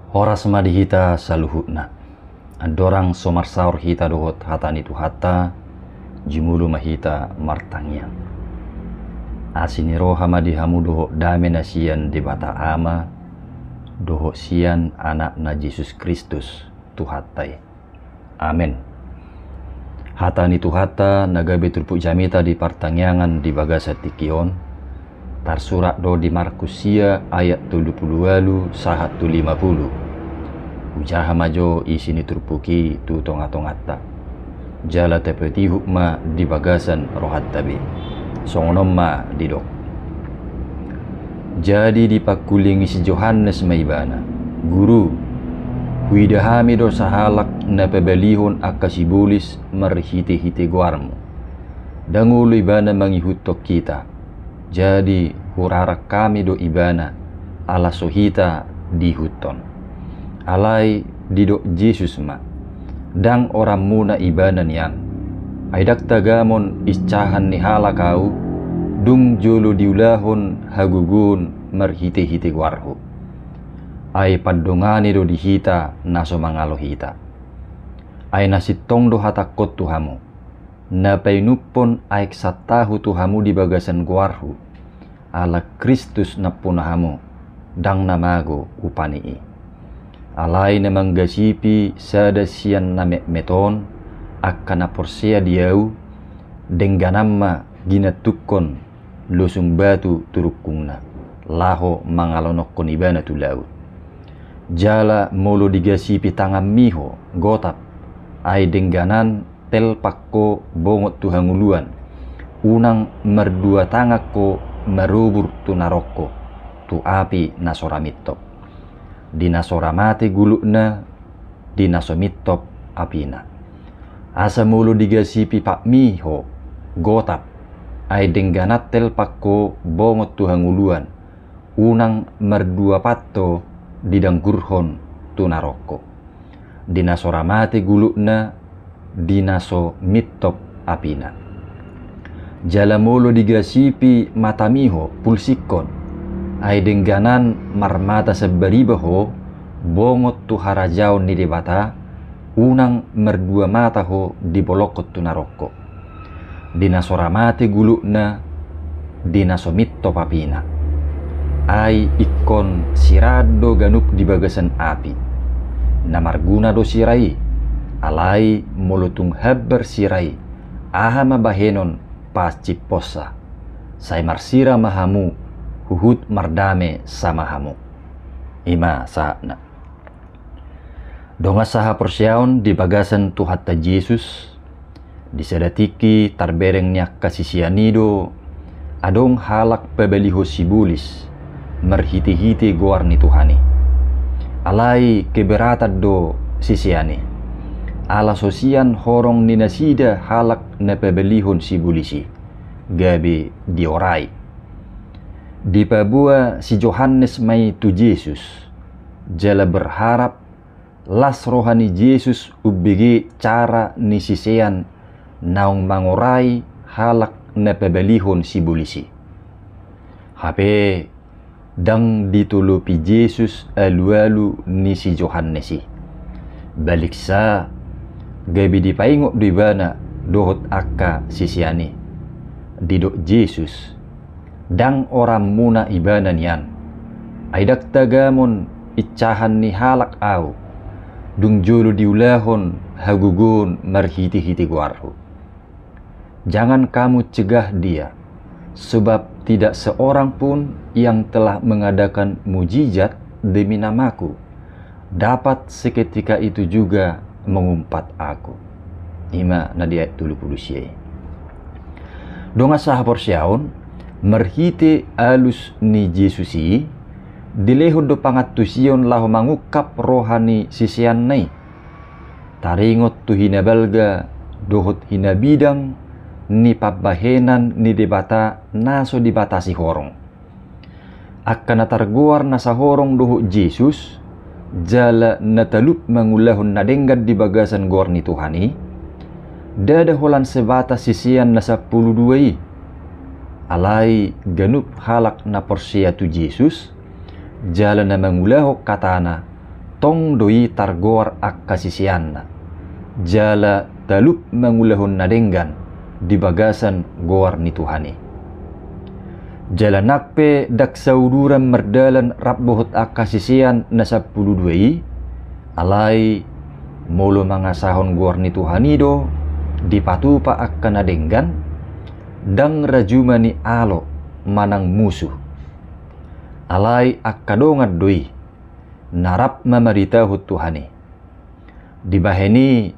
Horas madi hita saluhutna. Dorang somarsaur hita dohot hatani tu hatta jimulu mahita martangian. Asini roha madi hamu doho dame nasian di bata ama doho sian anak na Yesus Kristus tu hattai. Amin. Hatani tu hatta nagabe turpuk jamita di pertangyangan di bagasa tikion tarsurat do di Markusia ayat 78 sahat 50. Ujaha majo isini turpuki tu tonga-tongatta. Jala tepeti hukma di bagasan rohat tabi. Songonom ma didok. Jadi dipakulingi si Johannes maibana. Guru, huidahami do sahalak na pebelihon akasibulis merhite-hite guarmu. Dangulu ibana mangihutok kita. Jadi hurarak kami do ibana ala sohita dihuton. Alai didok Yesus ma. Dang orang muna ibanan yan. Aidak tagamon iscahan ni hala kau. Dung jolo diulahon hagugun merhite-hite guarhu. Ai padongani do dihita naso mangalo hita. Ai nasitong do hatakot tuhamu. Na painupon aik satahu tuhamu di bagasan guarhu. Ala Kristus napunahamu. Dang namago upanii. Alai na manggasipi sada sian na meton akan aporsea diau dengganamma ginatukon lusung batu turukungna laho mangalonokon ibana tu laut. Jala molo digasipi tangan miho gotap ai dengganan tel pakko bongot tu hanguluan unang merdua tangakko merubur tu naroko tu api nasoramitop. Dinasoramate gulukna dinasomitop apina. Asa mulu digasipi pak miho gotap ai dengganat tel pakko bongot tuhang uluan unang merdua patto didangkurhon tunaroko. Dinasoramate gulukna dinasomitop apina. Jala mulu digasipi mata miho pulsikon ai dengganan marmata sebaribaho bongot tu harajau ni debata unang merdua mata ho di bolokot tu naroko. Dinasoramate gulukna dinasomitto papina. Ai ikon sirado ganup di bagasan api. Namarguna do sirai. Alai molutung haber sirai. Aha mabahenon pas ciposa. Sai marsira mahamu huhut mardame sama hamu. Ima saatna. Donga saha persyaon di bagasan tu hatta Yesus disedatiki tarberengnya kasisianido adong halak pebeliho sibulis merhiti-hiti goar ni Tuhani. Alai keberatan do sisiani. Ala sosian horong ninasida halak na pebelihon sibulisi. Gabi diorai. Di pabua si Johannes mai tu Yesus. Jala berharap las rohani Yesus ubigi cara ni sisean naung mangorai halak na pebelihon si bulisi. Hape dang ditulupi Yesus alu-alu ni si Johannesi. Balik sa gabi dipaingok dibana dohot akka sisiani. Didok Yesus. Dang orang muna ibanan yan. Aidak tagamon icahan ni halak au. Dung jolo diulahon hagugun marhiti-hiti guarhu. Jangan kamu cegah dia. Sebab tidak seorang pun yang telah mengadakan mujizat demi namaku dapat seketika itu juga mengumpat aku. Ima nadia tulu pulusiai. Donga sah porsyaon merhite alus ni Yesusi dilehod do pangatusion lahu mangukap rohani sisian nai taringot tu hinabalga dohot hinabidang ni pabahenan ni debata naso dibatasi horong akan natarguar nasa horong dohot Yesus jala natalup mangulahon nadenggad di bagasan gor ni Tuhani dada holan sebatas sisian nasa 12 alai ganup halak na porsia tu Yesus jala na mangulaho katana tong doi targoar akkasisianna jala talup mangulahon nadenggan di bagasan goar ni Tuhani. Jala nakpe dak sauduran merdalan rabbohot akkasisian na 12 alai molo mangasahon goar ni Tuhani do dipatupa akka nadenggan dang rajumani alo manang musuh alai akka dongat doi narap mamaritahut Tuhani dibaheni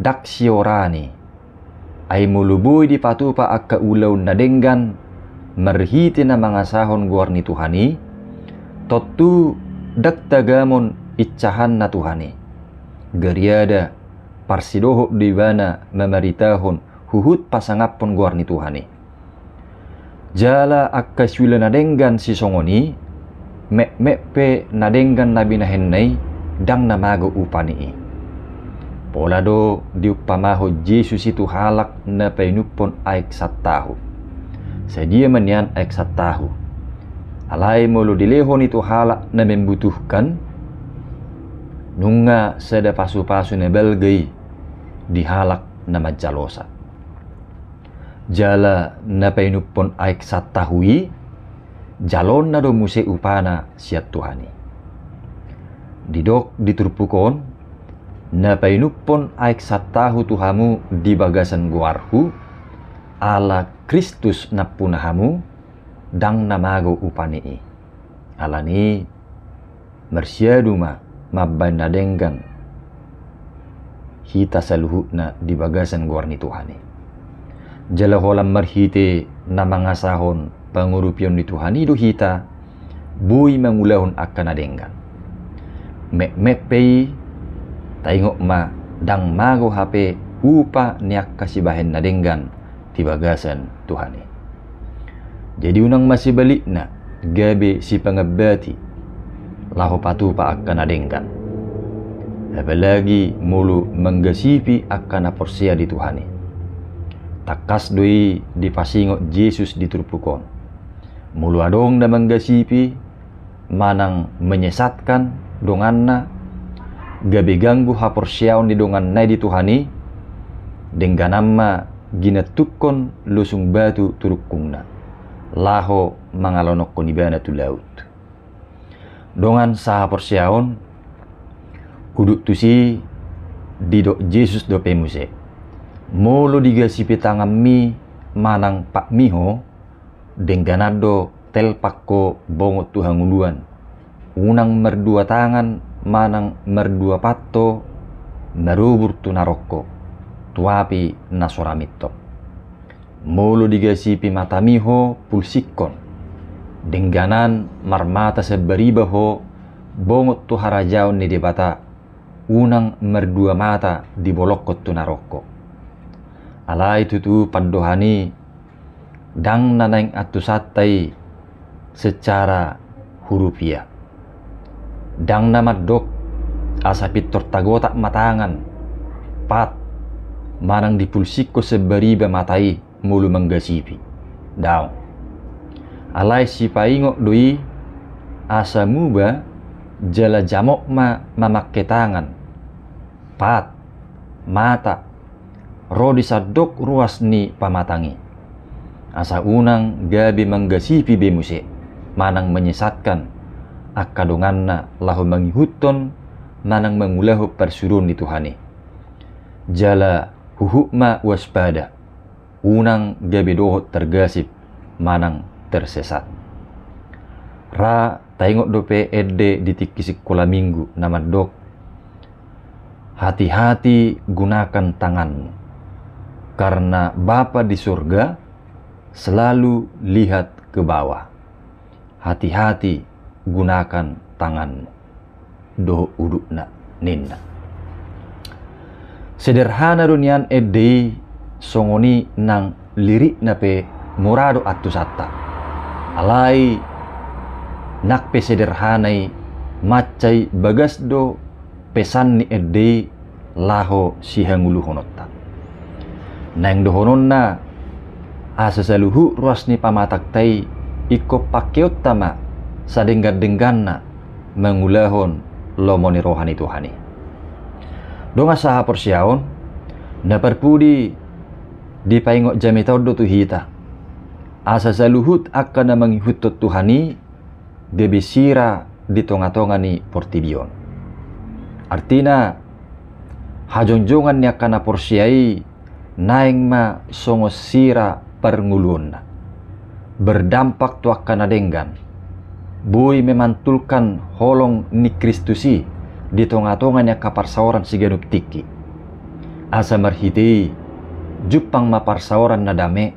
dak siorani ay muluboy di patupa akka ulaw nadenggan marhiti na mga sahon guar ni Tuhani totu dak tagamon itsahan na Tuhani gariada parsidoho di bana mamaritahon huhut pasangapon guar ni Tuhani jala akka sula nadenggan si songoni mepe nadenggan nabi nahennay dang namago upani pola do diupamaho Jesus itu halak na painupon aik satahu sedia menyan aik satahu alai molo dilehon itu halak na membutuhkan nunga seda pasu-pasu na belgai di halak na majalosa jala na painupon aik satahui jalon na do muse upana siat Tuhani didok diturpukon na painupon aik satahu tuhamu di bagasan guarhu ala Kristus na punahamu dang namago upanii alani mersyaduma mabban nadenggan hita saluhut na di bagasan guar ni Tuhani jala holam marhite na mangasahon pangurupion ni Tuhani do hita buy mangulahon akka nadenggan mepei taingok ma dang mago HP upa niak kasibahen nadenggan ti bagasan Tuhani. Jadi unang masih balik na gabe si pangabati laho patupa akan nadenggan. Apalagi mulu menggasipi akan porsia di Tuhani. Takas doi di pasingok Jesus diturpukon. Mulu adong na menggasipi manang menyesatkan donganna gabe ganggu haporsiaon di dongan nai di Tuhani dengganamma ginatukon lusung batu turukungna laho mangalonok konibana tu laut dongan saha porsiaon uduk tusi didok Jesus do pemuse molo digasipi tangan mi manang pak miho dengganado telpakko bongot tuhanguluan unang merdua tangan manang merdua patto narubur tu narokko tuapi nasoramitto molo digasipi matamiho pulsikon dengganan marmata seberibaho bongot tu harajaon ni debata unang merdua mata di bolokko tu narokko alai tutu pandohani dang nanaing atusatai secara hurufiah dang namadok asa pitor tagotak matangan pat manang dipulsik ko seberiba matai mulu menggasipi daw alai si paingok doi asa muba jala jamok mamakke tangan pat mata rodi sadok ruas ni pamatangi asa unang gabi menggasipi bemuse manang menyesatkan akadonganna lahu mangihuton manang mangulahu persurun di Tuhani jala huhukma waspada unang gabi dohot tergasip manang tersesat ra taingok dope ede ditikisik kula minggu nama dok hati-hati gunakan tanganmu karena Bapa di surga selalu lihat ke bawah hati-hati gunakan tanganmu do udukna ninna sederhana dunian ede songoni nang lirik nape murado atusatta alai nakpe sederhanai macai bagas do pesan ni ede laho sihangulu honotta nang dohononna asa saluhu ruas ni pamatak tai iko pakeot tama sadenggan-dengganna mengulahon lomoni rohani Tuhani. Donga saha porsiaon na perpudi di paingok jami taudo tu hita. Asa saluhut akan na manghihutot Tuhani debisira di tonga-tonga ni portibion. Artina hajongjongan niya kana porsiai naing ma songos sira perngulun. Berdampak tu akan adenggan. Bui memantulkan holong ni Kristusi di tonga-tonga niya kaparsaoran si ganup tiki. Asa marhiti jupang maparsaoran na dame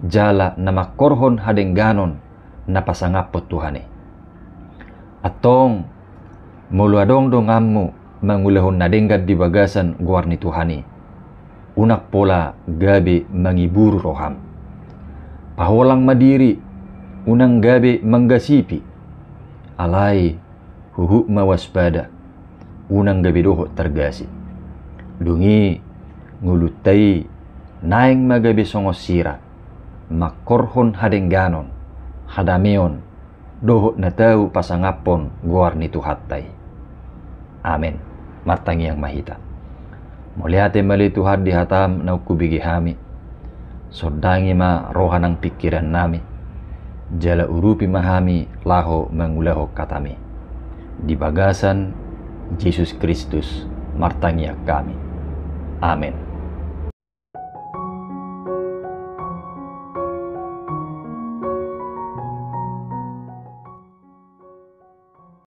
jala na makorhon hadengganon na pasangapot Tuhani. Atong muluadong dongammu mangulahon na denggad di bagasan guar ni Tuhani. Unak pola gabi mangiburu roham. Paholang madiri unang gabi manggasipi. Alai huhu mawaspada. Unang gabi doho tergasi. Dungi ngulutai naing magabi songos sira. Makorhon hadengganon. Hadameon. Doho na tau pasangapon guar ni Tuhatay. Amen. Martangi yang mahita. Muliate mali Tuhan di hatam na ukubigi hami. Sodangi ma rohanang pikiran nami. Jala urupi mahami laho mangulaho katami. Di bagasan Yesus Kristus martangi kami. Amin.